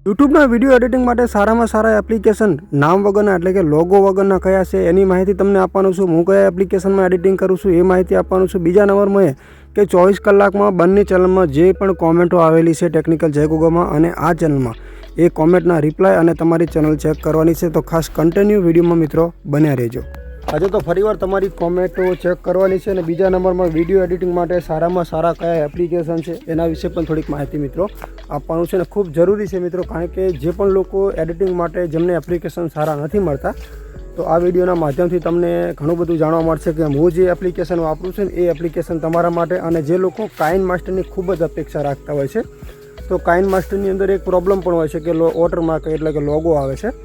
યુટ્યુબના video editing માટે સારામાં સારા application નામ વગરના એટલે કે લોગો વગરના કયા છે એની માહિતી તમને આપવાનું છું. હું કયા એપ્લિકેશનમાં એડિટિંગ કરું છું એ માહિતી આપવાનું છું. બીજા નંબરમાં એ કે 24 કલાકમાં બંને ચેનલમાં જે પણ કોમેન્ટો આવેલી છે ટેકનિકલ જય ગોગોમાં અને આ ચેનલમાં એ કોમેન્ટના રિપ્લાય અને તમારી ચેનલ ચેક કરવાની છે. તો ખાસ કન્ટિન્યુ વિડીયોમાં મિત્રો બન્યા રહેજો. આજે તો ફરીવાર તમારી કોમેન્ટો ચેક કરવાની છે અને બીજા નંબરમાં વિડીયો એડિટિંગ માટે સારામાં સારા કયા એપ્લિકેશન છે એના વિશે પણ થોડીક માહિતી મિત્રો આપવાનું છે અને ખૂબ જરૂરી છે મિત્રો, કારણ કે જે પણ લોકો એડિટિંગ માટે જેમને એપ્લિકેશન સારા નથી મળતા તો આ વિડીયોના માધ્યમથી તમને ઘણું બધું જાણવા મળશે કે હું જે એપ્લિકેશન વાપરું છું ને એ એપ્લિકેશન તમારા માટે. અને જે લોકો કાઇન માસ્ટરની ખૂબ જ અપેક્ષા રાખતા હોય છે તો કાઇન માસ્ટરની અંદર એક પ્રોબ્લેમ પણ હોય છે કે વોટરમાર્ક એટલે કે લોગો આવે છે.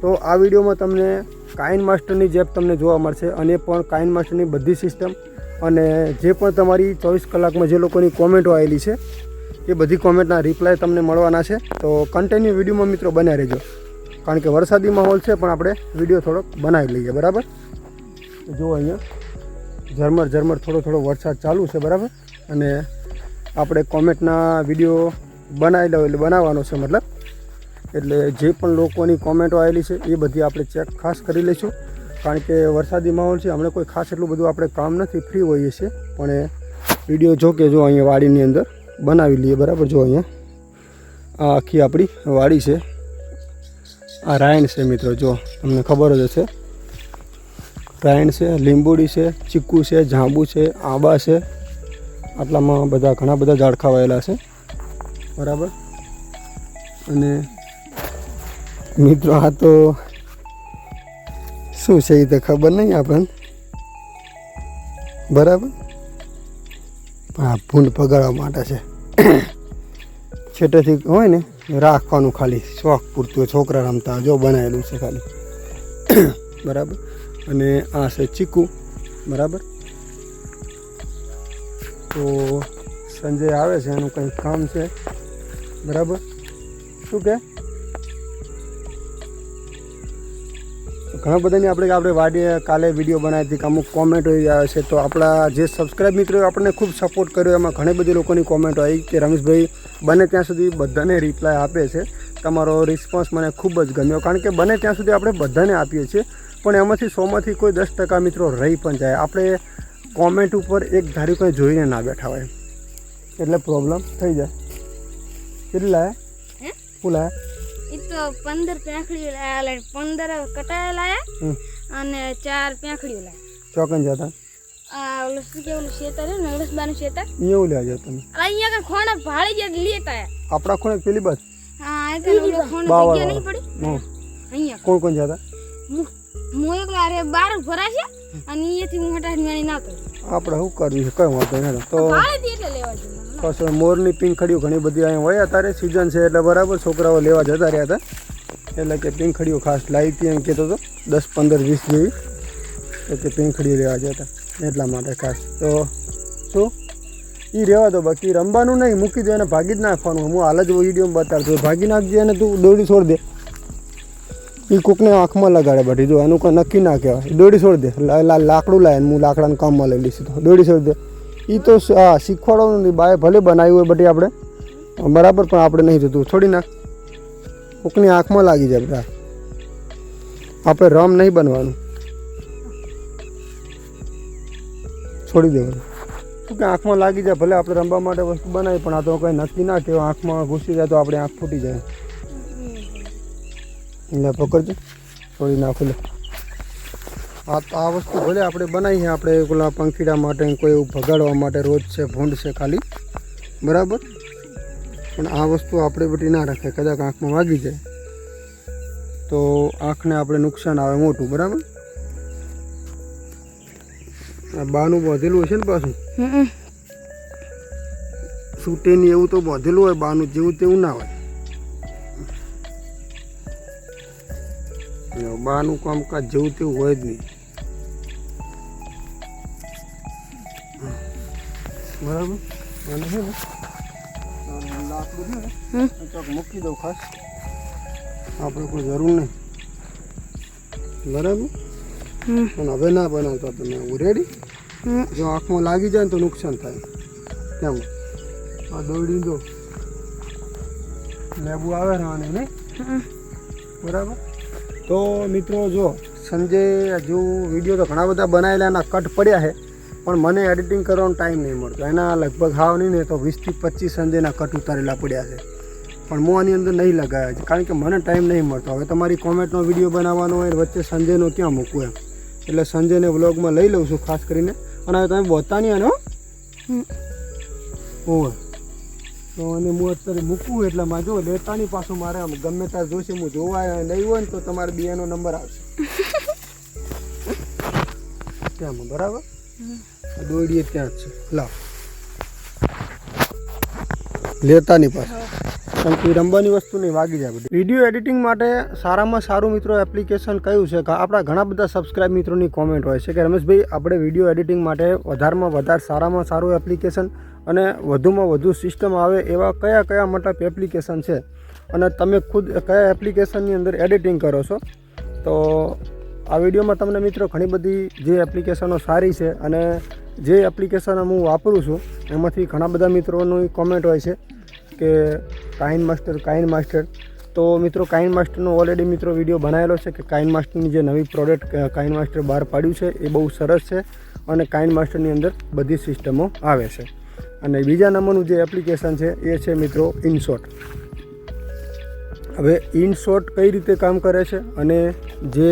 તો આ વિડીયોમાં તમને કાઇન માસ્ટરની જેપ તમને જોવા મળશે અને પણ કાઇન માસ્ટરની બધી સિસ્ટમ અને જે પણ તમારી 24 કલાકમાં જે લોકોની કોમેન્ટો આવેલી છે એ બધી કોમેન્ટના રિપ્લાય તમને મળવાના છે. તો કન્ટિન્યુ વિડીયોમાં મિત્રો બન્યા રહેજો, કારણ કે વરસાદી માહોલ છે પણ આપણે વિડીયો થોડોક બનાવી લઈએ. બરાબર, જુઓ અહીંયા ઝરમર થોડો વરસાદ ચાલુ છે. બરાબર, અને આપણે કોમેન્ટના વિડીયો બનાવવાનો છે મતલબ, એટલે જે પણ લોકોની કોમેન્ટો આવેલી છે એ બધી આપણે ચેક ખાસ કરી લઈશું, કારણ કે વરસાદી માહોલ છે. હમણાં કોઈ ખાસ એટલું બધું આપણે કામ નથી, ફ્રી હોઈએ છીએ, પણ વિડીયો જો કે જો અહીંયા વાડીની અંદર બનાવી લઈએ. બરાબર, જો અહીંયા આ આખી આપણી વાડી છે, આ રાયણ છે મિત્રો, જો તમને ખબર જ હશે. રાયણ છે, લીંબુડી છે, ચીકુ છે, જાંબુ છે, આંબા છે, આટલામાં બધા ઘણા બધા ઝાડખા વાયેલા છે. બરાબર, અને મિત્રો આ તો શું છે એ તો ખબર નહીં આપણને. બરાબર, પણ આ ભૂંડ પગાડવા માટે છે. છેટેથી હોય ને રાખવાનું, ખાલી શોખ પૂરતું છોકરા રમતા જો બનાવેલું છે ખાલી. બરાબર, અને આ છે ચીકુ. બરાબર, તો સંજય આવે છે, એનું કંઈક કામ છે. બરાબર, શું કે ઘણા બધાની આપણે વાડીએ કાલે વિડીયો બનાવી હતી કે અમુક કોમેન્ટો આવે છે. તો આપણા જે સબસ્ક્રાઈબ મિત્રોએ આપણને ખૂબ સપોર્ટ કર્યો, એમાં ઘણી બધી લોકોની કોમેન્ટો આવી કે રમેશભાઈ બને ત્યાં સુધી બધાને રિપ્લાય આપે છે. તમારો રિસ્પોન્સ મને ખૂબ જ ગમ્યો, કારણ કે બને ત્યાં સુધી આપણે બધાને આપીએ છીએ, પણ એમાંથી 100માંથી કોઈ 10% મિત્રો રહી પણ જાય. આપણે કોમેન્ટ ઉપર એક ધારી કંઈ જોઈને ના બેઠા હોય એટલે પ્રોબ્લેમ થઈ જાય. કેટલા ફૂલા તો 15 પેંખડીઓ લાયા, 15 કટાયા લાયા અને 4 પેંખડીઓ લાયા. ચોકન જતા આ ઓલું શું કે ઓલું શેતર હે ને રસબાનું શેતર એવું લેવા જતા તમે અહીંયા કે ખોણા ભાળી જે લેતા આપણા ખૂણે પેલી બસ. હા, એ તો ઓલો ખોણો જગ્યા નહીં પડી અહીંયા. કોણ જતા? હું એકલા રે 12 ભરાશે અને અહીંયાથી હું હટાડી મેણી ના તો આપણે શું કરવું છે કઈ વાંધો નહીં. તો ભાળી દે એટલે લેવા જોઈએ. પછી મોરની પીંખડીઓ ઘણી બધી અહીંયા હોય અત્યારે સિઝન છે એટલે બરાબર છોકરાઓ લેવા જતા રહ્યા હતા, એટલે કે પીંખડીઓ ખાસ લાવી હતી એમ કહેતો હતો 10, 15, 20 જેવી, એટલે પીંખડીઓ લેવા જતા એટલા માટે ખાસ. તો શું એ રહેવા દો, બાકી રમવાનું નહીં, મૂકી દો એને ભાગી જ નાખવાનું. હું હાલ જ વિડીયોમાં બતાવતો ભાગી નાખજે અને તું દોડી છોડ દે. એ કોકને આંખમાં લગાડે બધી, જો એનું કોઈ નક્કી ના કહેવાય. દોડી છોડ દે, લાકડું લાવે હું લાકડાનું કામમાં લઈ લઈશ, તો દોડી છોડ દે. એ તો શીખવાડવાનું નહીં, બાએ ભલે બનાવ્યું હોય બધી આપણે બરાબર, પણ આપણે નહીં થતું. છોડી નાખ, કોકની આંખમાં લાગી જાય બધા. આપણે રમ નહીં બનવાનું, છોડી દેવાનું. શું કે આંખમાં લાગી જાય, ભલે આપણે રમવા માટે વસ્તુ બનાવી, પણ આ તો કંઈ નક્કી ના કહેવાય. આંખમાં ઘૂસી જાય તો આપણી આંખ ફૂટી જાય. એટલે પકડજો, છોડી નાખો. લે આ વસ્તુ ભલે આપણે બનાવી છે, આપણે પેલા પંખીડા માટે કોઈ એવું ભગાડવા માટે રોજ છે, ભૂંડ છે ખાલી. બરાબર, પણ આ વસ્તુ આપણે બધી ના રાખે, કદાચ આંખમાં વાગી જાય તો આંખને આપણે નુકસાન આવે મોટું. બરાબર, આ બાનું બાંધેલું હશે ને પાછું સૂટેની એવું તો બાંધેલું હોય, બાનું જેવું તેવું ના હોય. બાનું કામકાજ જેવું તેવું હોય જ નહીં. બરાબર, અને છે ને લાકડું છે ને ચોક મૂકી દઉં ખાસ, આપણે કોઈ જરૂર નહીં. બરાબર, પણ હવે ના બનાવતા તમે. હું રેડી, જો આંખમાં લાગી જાય ને તો નુકસાન થાય. કેમ આ દોડી દો લેબુ આવે રહેવાની નહીં હા. બરાબર. તો મિત્રો જો સંજય હજુ વિડીયો તો ઘણા બધા બનાવેલા એના કટ પડ્યા છે, પણ મને એડિટિંગ કરવાનો ટાઈમ નહીં મળતો. એના લગભગ હાવ નહીં ને તો 20 થી 25 સંજયના કટ ઉતારેલા પડ્યા છે, પણ હું આની અંદર નહીં લગાવ્યા છે કારણ કે મને ટાઈમ નહીં મળતો. હવે તમારી કોમેન્ટનો વિડીયો બનાવવાનો હોય વચ્ચે સંજયનો ક્યાં મૂકવું એમ, એટલે સંજયને વ્લોગમાં લઈ લઉં છું ખાસ કરીને. અને હવે તમે બોતા નહીં આનો હોય તો અને હું અત્યારે મૂકવું એટલામાં જો લેતાની પાછું મારે આમ ગમે ત્યાં જોશે હું જોવા નહીં હોય ને તો તમારે બીજાનો નંબર આવશે ત્યાં. બરાબર. દોડીએ ત્યાં જ છે. લાવ લેતાની પાસે કેમ કે રમવાની વસ્તુ નહીં વાગી જાય બધી. વિડીયો એડિટિંગ માટે સારામાં સારું મિત્રો એપ્લિકેશન કયું છે? આપણા ઘણા બધા સબસ્ક્રાઇબ મિત્રોની કોમેન્ટ હોય છે કે રમેશભાઈ આપણે વિડીયો એડિટિંગ માટે વધારેમાં વધારે સારામાં સારું એપ્લિકેશન અને વધુમાં વધુ સિસ્ટમ આવે એવા કયા કયા મતલબ એપ્લિકેશન છે, અને તમે ખુદ કયા એપ્લિકેશનની અંદર એડિટિંગ કરો છો. તો આ વિડીયોમાં તમને મિત્રો ઘણી બધી જે એપ્લિકેશનો સારી છે અને જે એપ્લિકેશન હું વાપરું છું એમાંથી ઘણા બધા મિત્રોની કોમેન્ટ હોય છે કે કાઇન માસ્ટર. તો મિત્રો કાઇન માસ્ટરનો ઓલરેડી મિત્રો વિડીયો બનાવેલો છે કે કાઇન માસ્ટરની જે નવી પ્રોડક્ટ કાઇન માસ્ટર બહાર પાડ્યું છે એ બહુ સરસ છે અને કાઇન માસ્ટરની અંદર બધી સિસ્ટમો આવે છે. અને બીજા નંબરનું જે એપ્લિકેશન છે એ છે મિત્રો ઇનશોટ. હવે ઇનશોટ કઈ રીતે કામ કરે છે અને જે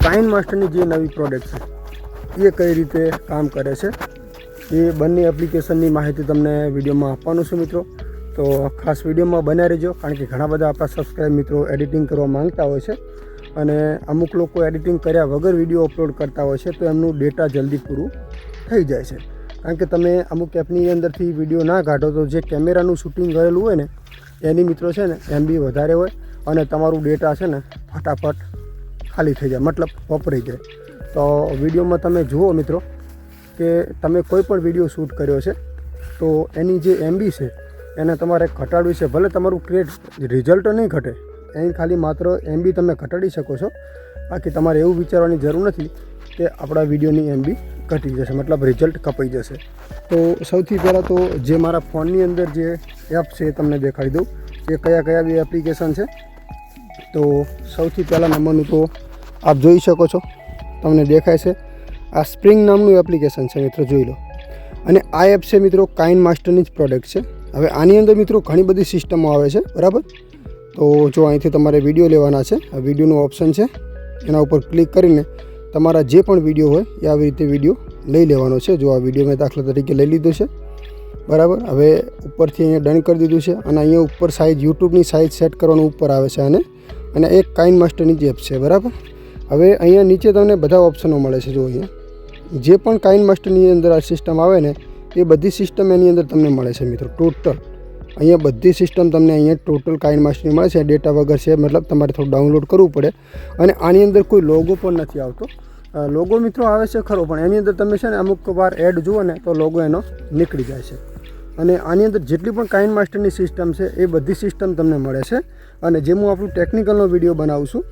કાઇન માસ્ટરની જે નવી પ્રોડક્ટ છે એ કઈ રીતે કામ કરે છે એ બંને એપ્લિકેશનની માહિતી તમને વિડીયોમાં આપવાનું છે મિત્રો. તો ખાસ વિડીયોમાં બનાવી રહેજો કારણ કે ઘણા બધા આપણા સબસ્ક્રાઈબ મિત્રો એડિટિંગ કરવા માંગતા હોય છે અને અમુક લોકો એડિટિંગ કર્યા વગર વિડીયો અપલોડ કરતા હોય છે, તો એમનું ડેટા જલ્દી પૂરું થઈ જાય છે. કારણ કે તમે અમુક એપની અંદરથી વિડીયો ના કાઢો તો જે કેમેરાનું શૂટિંગ કરેલું હોય ને એની મિત્રો છે ને MB વધારે હોય અને તમારું ડેટા છે ને ફટાફટ ખાલી થઈ જાય, મતલબ વપરાઈ જાય. તો વિડીયોમાં તમે જુઓ મિત્રો કે તમે કોઈ પણ વિડીયો શૂટ કર્યો છે તો એની જે MB છે એને તમારે ઘટાડવી છે. ભલે તમારું રિઝલ્ટ નહીં ઘટે, એની ખાલી માત્ર MB તમે ઘટાડી શકો છો. બાકી તમારે એવું વિચારવાની જરૂર નથી કે આપણા વિડીયોની MB ઘટી જશે, મતલબ રિઝલ્ટ કપાઈ જશે. તો સૌથી પહેલાં તો જે મારા ફોનની અંદર જે એપ છે એ તમને દેખાડી દઉં એ કયા કયા બે એપ્લિકેશન છે. તો સૌથી પહેલાં નંબરનું તો આપ જોઈ શકો છો, તમને દેખાય છે આ સ્પ્રિંગ નામનું એપ્લિકેશન છે મિત્રો, જોઈ લો. અને આ એપ છે મિત્રો કાઇન માસ્ટરની જ પ્રોડક્ટ છે. હવે આની અંદર મિત્રો ઘણી બધી સિસ્ટમો આવે છે, બરાબર. તો જો અહીંથી તમારે વિડીયો લેવાના છે, આ વિડીયોનું ઓપ્શન છે, એના ઉપર ક્લિક કરીને તમારા જે પણ વિડીયો હોય એ આવી રીતે વિડીયો લઈ લેવાનો છે. જો આ વિડીયો મેં દાખલા તરીકે લઈ લીધો છે, બરાબર. હવે ઉપરથી અહીંયા ડન કરી દીધું છે અને અહીંયા ઉપર સાઇઝ યુટ્યુબની સાઇઝ સેટ કરવાનું ઉપર આવે છે અને એક કાઇન માસ્ટરની જ એપ છે, બરાબર. હવે અહીંયા નીચે તમને બધા ઓપ્શનો મળે છે. જો અહીંયા જે પણ કાઇન માસ્ટરની અંદર આ સિસ્ટમ આવે ને એ બધી સિસ્ટમ એની અંદર તમને મળે છે મિત્રો. ટોટલ અહીંયા બધી સિસ્ટમ તમને અહીંયા ટોટલ કાઇન માસ્ટરની મળે છે. ડેટા વગર છે, મતલબ તમારે થોડું ડાઉનલોડ કરવું પડે. અને આની અંદર કોઈ લોગો પણ નથી આવતો. લોગો મિત્રો આવે છે ખરો, પણ એની અંદર તમે છે ને અમુક વાર એડ જુઓ ને તો લોગો એનો નીકળી જાય છે. અને આની અંદર જેટલી પણ કાઇન માસ્ટરની સિસ્ટમ છે એ બધી સિસ્ટમ તમને મળે છે. અને જે હું આપણું ટેકનિકલનો વિડીયો બનાવું છું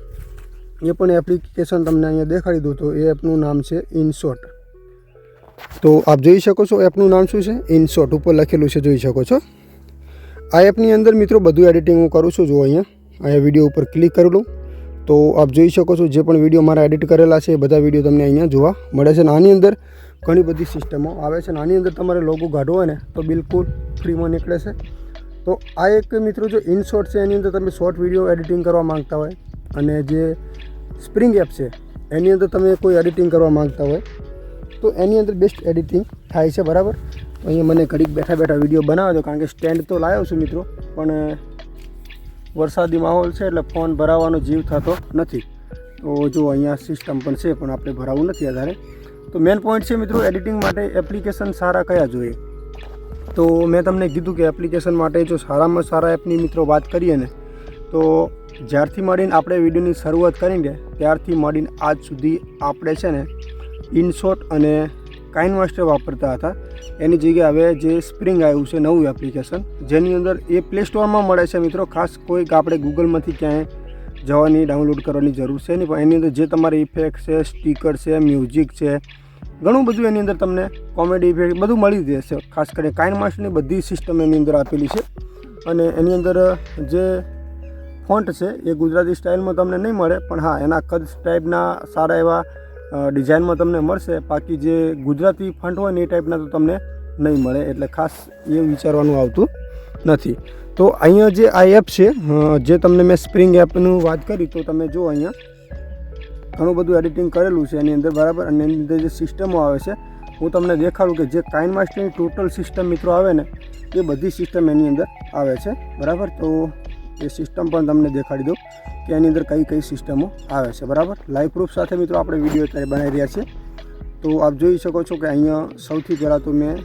એ પણ એપ્લિકેશન તમને અહીંયા દેખાડી દઉં. તો એ એપનું નામ છે ઇનશોટ. તો આપ જોઈ શકો છો એપનું નામ શું છે, ઇનશોટ ઉપર લખેલું છે, જોઈ શકો છો. આ એપની અંદર મિત્રો બધું એડિટિંગ હું કરું છું. જો અહીંયા વિડીયો ઉપર ક્લિક કરી લઉં તો આપ જોઈ શકો છો જે પણ વિડીયો મારા એડિટ કરેલા છે એ બધા વિડીયો તમને અહીંયા જોવા મળે છે. અને આની અંદર ઘણી બધી સિસ્ટમો આવે છે અને આની અંદર તમારે લોગો કાઢવો હોય ને તો બિલકુલ ફ્રીમાં નીકળે છે. તો આ એક મિત્રો જો ઇનશોટ છે એની અંદર તમે શોર્ટ વિડીયો એડિટિંગ કરવા માંગતા હોય અને જે સ્પ્રિંગ એપ છે એની અંદર તમે કોઈ એડિટિંગ કરવા માંગતા હોય તો એની અંદર બેસ્ટ એડિટિંગ થાય છે, બરાબર. તો અહીંયા મને ઘડીક બેઠા બેઠા વિડીયો બનાવ્યો હતો કારણ કે સ્ટેન્ડ તો લાવ્યો છું મિત્રો, પણ વરસાદી માહોલ છે એટલે ફોન ભરાવાનો જીવ થતો નથી. તો જો અહીંયા સિસ્ટમ પણ છે પણ આપણે ભરાવું નથી આધારે. તો મેઇન પોઈન્ટ છે મિત્રો એડિટિંગ માટે એપ્લિકેશન સારા કયા જોઈએ. તો મેં તમને કીધું કે એપ્લિકેશન માટે જો સારામાં સારા એપની મિત્રો વાત કરીએ ને તો જ્યારથી મળીને આપણે વિડીયોની શરૂઆત કરીને ત્યારથી મળીને આજ સુધી આપણે છે ને ઇનશોટ અને કાઇન માસ્ટર વાપરતા હતા. એની જગ્યાએ હવે જે સ્પ્રિંગ આવ્યું છે નવું એપ્લિકેશન, જેની અંદર એ પ્લે સ્ટોરમાં મળે છે મિત્રો. ખાસ કોઈક આપણે ગૂગલમાંથી ક્યાંય જવાની ડાઉનલોડ કરવાની જરૂર છે નહીં, પણ એની અંદર જે તમારે ઇફેક્ટ છે, સ્ટીકર છે, મ્યુઝિક છે, ઘણું બધું એની અંદર તમને કોમેડી ઇફેક્ટ બધું મળી જશે. ખાસ કરીને કાઇન માસ્ટરની બધી સિસ્ટમ એની અંદર આપેલી છે અને એની અંદર જે ફોન્ટ છે એ ગુજરાતી સ્ટાઇલમાં તમને નહીં મળે, પણ હા એના કદ ટાઈપના સારા એવા ડિઝાઇનમાં તમને મળશે. બાકી જે ગુજરાતી ફોન્ટ હોય ને એ ટાઈપના તો તમને નહીં મળે, એટલે ખાસ એ વિચારવાનું આવતું નથી. તો અહીંયા જે આ એપ છે, જે તમને મેં સ્પ્રિંગ એપનું વાત કરી, તો તમે જો અહીંયા ઘણું બધું એડિટિંગ કરેલું છે એની અંદર, બરાબર. અને એની અંદર જે સિસ્ટમો આવે છે હું તમને દેખાડું કે જે કાઇનમાસ્ટરની ટોટલ સિસ્ટમ મિત્રો આવે ને એ બધી સિસ્ટમ એની અંદર આવે છે, બરાબર. તો એ સિસ્ટમ પણ તમને દેખાડી દઉં કે એની અંદર કઈ કઈ સિસ્ટમો આવે છે, બરાબર. લાઈવ પ્રૂફ સાથે મિત્રો આપણે વિડીયો અત્યારે બનાવી રહ્યા છીએ. તો આપ જોઈ શકો છો કે અહીંયા સૌથી પહેલાં તો મેં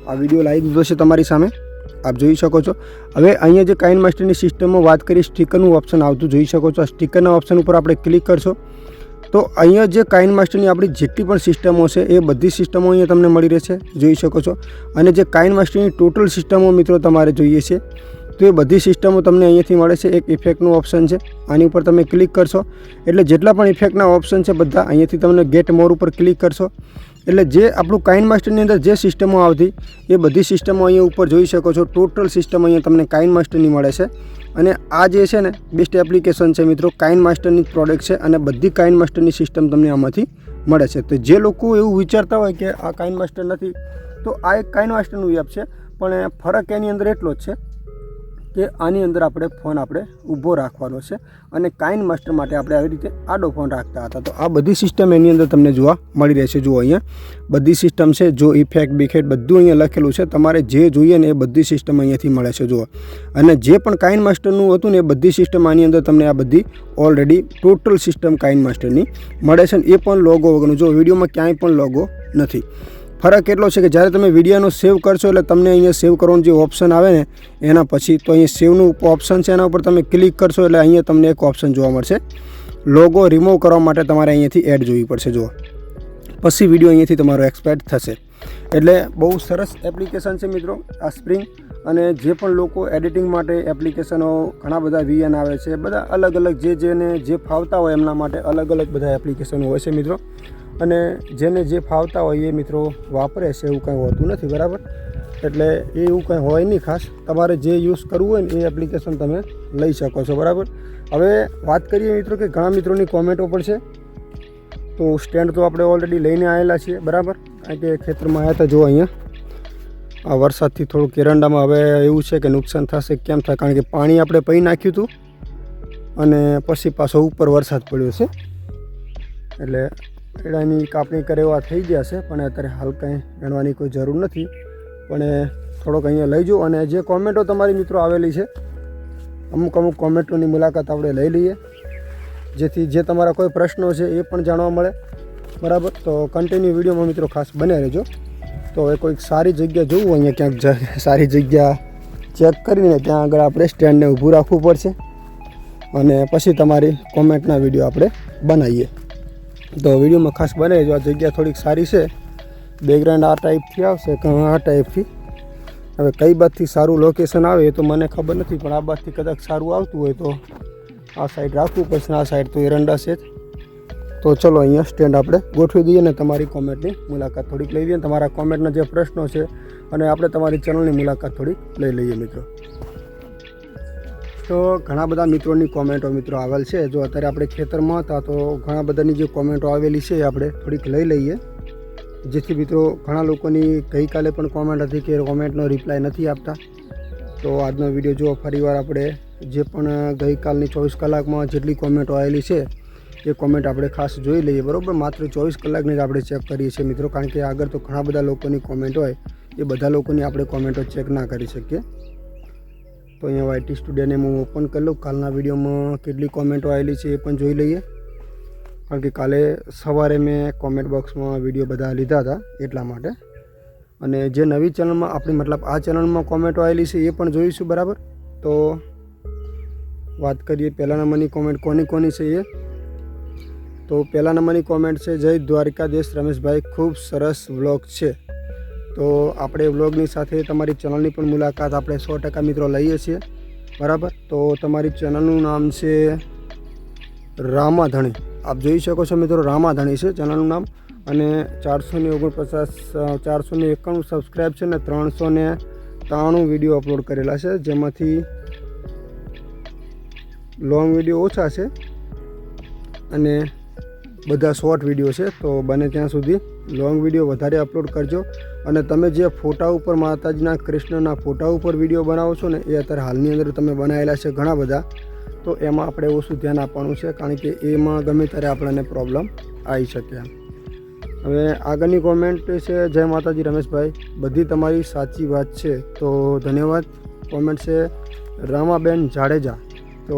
આ વિડીયો લાવી દીધો છે તમારી સામે, આપ જોઈ શકો છો. હવે અહીંયા જે કાઇનમાસ્ટરની સિસ્ટમમાં વાત કરીએ, સ્ટીકરનું ઓપ્શન આવતું જોઈ શકો છો. આ સ્ટીકરના ઓપ્શન ઉપર આપણે ક્લિક કરશો તો અહીંયા જે કાઇનમાસ્ટરની આપણી જેટલી પણ સિસ્ટમો છે એ બધી સિસ્ટમો અહીંયા તમને મળી રહેશે, જોઈ શકો છો. અને જે કાઇનમાસ્ટરની ટોટલ સિસ્ટમો મિત્રો તમારે જોઈએ છે તો એ બધી સિસ્ટમો તમને અહીંયાથી મળે છે. એક ઇફેક્ટનું ઓપ્શન છે, આની ઉપર તમે ક્લિક કરશો એટલે જેટલા પણ ઇફેક્ટના ઓપ્શન છે બધા અહીંયાથી તમને ગેટ મોર ઉપર ક્લિક કરશો એટલે જે આપણું કાઇનમાસ્ટરની અંદર જે સિસ્ટમો આવતી એ બધી સિસ્ટમો અહીંયા ઉપર જોઈ શકો છો. ટોટલ સિસ્ટમ અહીંયા તમને કાઇનમાસ્ટરની મળે છે. અને આ જે છે ને બેસ્ટ એપ્લિકેશન છે મિત્રો, કાઇનમાસ્ટરની પ્રોડક્ટ છે અને બધી કાઇનમાસ્ટરની સિસ્ટમ તમને આમાંથી મળે છે. તો જે લોકો એવું વિચારતા હોય કે આ કાઇનમાસ્ટર નથી, તો આ એક કાઇનમાસ્ટરનું એપ છે, પણ ફરક એની અંદર એટલો જ છે કે આની અંદર આપણે ફોન આપણે ઊભો રાખવાનો છે અને કાઇનમાસ્ટર માટે આપણે આવી રીતે આડો ફોન રાખતા હતા. તો આ બધી સિસ્ટમ એની અંદર તમને જોવા મળી રહેશે. જુઓ અહીંયા બધી સિસ્ટમ છે, જો ઇફેક્ટ બિફેક્ટ બધું અહીંયા લખેલું છે. તમારે જે જોઈએ ને એ બધી સિસ્ટમ અહીંયાથી મળે છે. જુઓ, અને જે પણ કાઇનમાસ્ટરનું હતું ને એ બધી સિસ્ટમ આની અંદર તમને આ બધી ઓલરેડી ટોટલ સિસ્ટમ કાઇનમાસ્ટરની મળે છે. એ પણ લોગો વગરનું. જો વિડીયોમાં ક્યાંય પણ લોગો નથી. ફરક એટલો છે કે જ્યારે તમે વિડીયોનો સેવ કરશો એટલે તમને અહીંયા સેવ કરવાનું જે ઓપ્શન આવે ને એના પછી તો અહીંયા સેવનું ઓપ્શન છે, એના ઉપર તમે ક્લિક કરશો એટલે અહીંયા તમને એક ઓપ્શન જોવા મળશે. લોગો રિમૂવ કરવા માટે તમારે અહીંયાથી એડ જોવી પડશે. જુઓ, પછી વિડીયો અહીંયાથી તમારો એક્સપાયર થશે. એટલે બહુ સરસ એપ્લિકેશન છે મિત્રો આ સ્પ્રિંગ. અને જે પણ લોકો એડિટિંગ માટે એપ્લિકેશનો ઘણા બધા VN આવે છે, બધા અલગ અલગ જેને જે ફાવતા હોય એમના માટે અલગ અલગ બધા એપ્લિકેશનો હોય છે મિત્રો. અને જેને જે ફાવતા હોય એ મિત્રો વાપરે છે, એવું કંઈ હોતું નથી, બરાબર. એટલે એ એવું કંઈ હોય નહીં ખાસ. તમારે જે યુઝ કરવું હોય ને એ એપ્લિકેશન તમે લઈ શકો છો, બરાબર. હવે વાત કરીએ મિત્રો કે ઘણા મિત્રોની કોમેન્ટો પણ છે. તો સ્ટેન્ડ તો આપણે ઓલરેડી લઈને આવેલા છીએ, બરાબર. કારણ કે ખેતરમાં આવ્યા હતા. જો અહીંયા આ વરસાદથી થોડુંક એરંડામાં હવે એવું છે કે નુકસાન થશે, કેમ થાય, કારણ કે પાણી આપણે પી નાખ્યું હતું અને પછી પાછો ઉપર વરસાદ પડ્યો છે એટલે એડાની કાપણી કરે એવા થઈ ગયા છે. પણ અત્યારે હાલ કંઈ ગણવાની કોઈ જરૂર નથી, પણ થોડોક અહીંયા લઈ જાઓ. અને જે કોમેન્ટો તમારી મિત્રો આવેલી છે, અમુક કોમેન્ટોની મુલાકાત આપણે લઈ લઈએ, જેથી જે તમારા કોઈ પ્રશ્નો છે એ પણ જાણવા મળે, બરાબર. તો કન્ટિન્યુ વિડીયોમાં મિત્રો ખાસ બને રહેજો. તો હવે કોઈક સારી જગ્યા જોવું, અહીંયા ક્યાંક સારી જગ્યા ચેક કરીને ત્યાં આગળ આપણે સ્ટેન્ડને ઊભું રાખવું પડશે અને પછી તમારી કોમેન્ટના વિડીયો આપણે બનાવીએ. તો વિડીયોમાં ખાસ બને જો. આ જગ્યા થોડીક સારી છે, બેકગ્રાઉન્ડ આ ટાઈપથી આવશે કે આ ટાઈપથી. હવે કઈ બાજુથી સારું લોકેશન આવે એ તો મને ખબર નથી, પણ આ બાજુથી કદાચ સારું આવતું હોય તો આ સાઈડ રાખવું પડશે. આ સાઈડ તો એરંડા છે. તો ચલો અહીંયા સ્ટેન્ડ આપણે ગોઠવી દઈએ અને તમારી કોમેન્ટની મુલાકાત થોડીક લઈ લઈએ. તમારા કોમેન્ટના જે પ્રશ્નો છે અને આપણે તમારી ચેનલની મુલાકાત થોડીક લઈ લઈએ મિત્રો. તો ઘણા બધા મિત્રોની કોમેન્ટો મિત્રો આવેલ છે. જો અત્યારે આપણે ખેતરમાં હતા તો ઘણા બધાની જે કોમેન્ટો આવેલી છે એ આપણે થોડીક લઈ લઈએ, જેથી મિત્રો ઘણા લોકોની ગઈકાલે પણ કોમેન્ટ હતી કે કોમેન્ટનો રિપ્લાય નથી આપતા. તો આજનો વિડીયો જો ફરીવાર આપણે જે પણ ગઈકાલની 24 કલાકમાં જેટલી કોમેન્ટો આવેલી છે એ કોમેન્ટ આપણે ખાસ જોઈ લઈએ, બરાબર. માત્ર 24 કલાકની જ આપણે ચેક કરીએ છીએ મિત્રો, કારણ કે આગળ તો ઘણા બધા લોકોની કોમેન્ટ હોય, એ બધા લોકોની આપણે કોમેન્ટો ચેક ના કરી શકીએ. તો અહીંયા YT સ્ટુડિયોને હું ઓપન કરી લઉં. કાલના વિડીયોમાં કેટલી કોમેન્ટો આવેલી છે એ પણ જોઈ લઈએ, કારણ કે કાલે સવારે મેં કોમેન્ટ બોક્સમાં વિડીયો બધા લીધા હતા એટલા માટે. અને જે નવી ચેનલમાં આપણી મતલબ આ ચેનલમાં કોમેન્ટો આવેલી છે એ પણ જોઈશું, બરાબર. તો વાત કરીએ પહેલા નંબરની કોમેન્ટ કોની છે એ. તો પહેલા નંબરની કોમેન્ટ છે જય દ્વારકાધીશ રમેશભાઈ, ખૂબ સરસ વ્લોગ છે. તો આપણે વ્લોગની સાથે તમારી ચેનલની પણ મુલાકાત આપણે 100% મિત્રો લઈએ છીએ, બરાબર. તો તમારી ચેનલનું નામ છે રામાધણી. આપ જોઈ શકો છો મિત્રો, રામાધણી છે ચેનલનું નામ. અને 449 491 સબસ્ક્રાઈબ છે ને 93 વિડીયો અપલોડ કરેલા છે, જેમાંથી લોંગ વિડીયો ઓછા છે અને બધા શોર્ટ વિડીયો છે. તો બને ત્યાં સુધી લોંગ વિડીયો વધારે અપલોડ કરજો. અને તમે જે ફોટા ઉપર માતાજીના કૃષ્ણના ફોટા ઉપર વિડીયો બનાવો છો ને, એ અત્યારે હાલની અંદર તમે બનાવેલા છે ઘણા બધા, તો એમાં આપણે ઓછું ધ્યાન આપવાનું છે, કારણ કે એમાં ગમે ત્યારે આપણને પ્રોબ્લેમ આવી શકે. હવે આગળની કોમેન્ટ છે, જય માતાજી રમેશભાઈ, બધી તમારી સાચી વાત છે. તો ધન્યવાદ. કોમેન્ટ છે રામાબેન જાડેજા. તો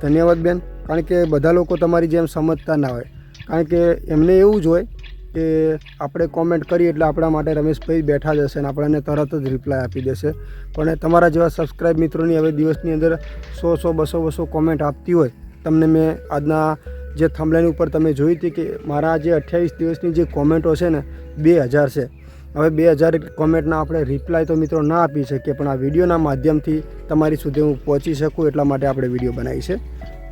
ધન્યવાદ બેન, કારણ કે બધા લોકો તમારી જેમ સમજતા ના હોય, કારણ કે એમને એવું જ હોય કે આપણે કોમેન્ટ કરીએ એટલે આપણા માટે રમેશભાઈ બેઠા જ હશે અને આપણને તરત જ રિપ્લાય આપી દેશે. પણ તમારા જેવા સબસ્ક્રાઈબ મિત્રોની હવે દિવસની અંદર 100 200 કોમેન્ટ આપતી હોય. તમને મેં આજના જે થંબનેલ ઉપર તમે જોઈ હતી કે મારા જે 28 દિવસની જે કોમેન્ટો છે ને 2000 છે. હવે 2000 કોમેન્ટના આપણે રિપ્લાય તો મિત્રો ના આપી શકીએ, પણ આ વિડીયોના માધ્યમથી તમારી સુધી હું પહોંચી શકું એટલા માટે આપણે વિડીયો બનાવી છે.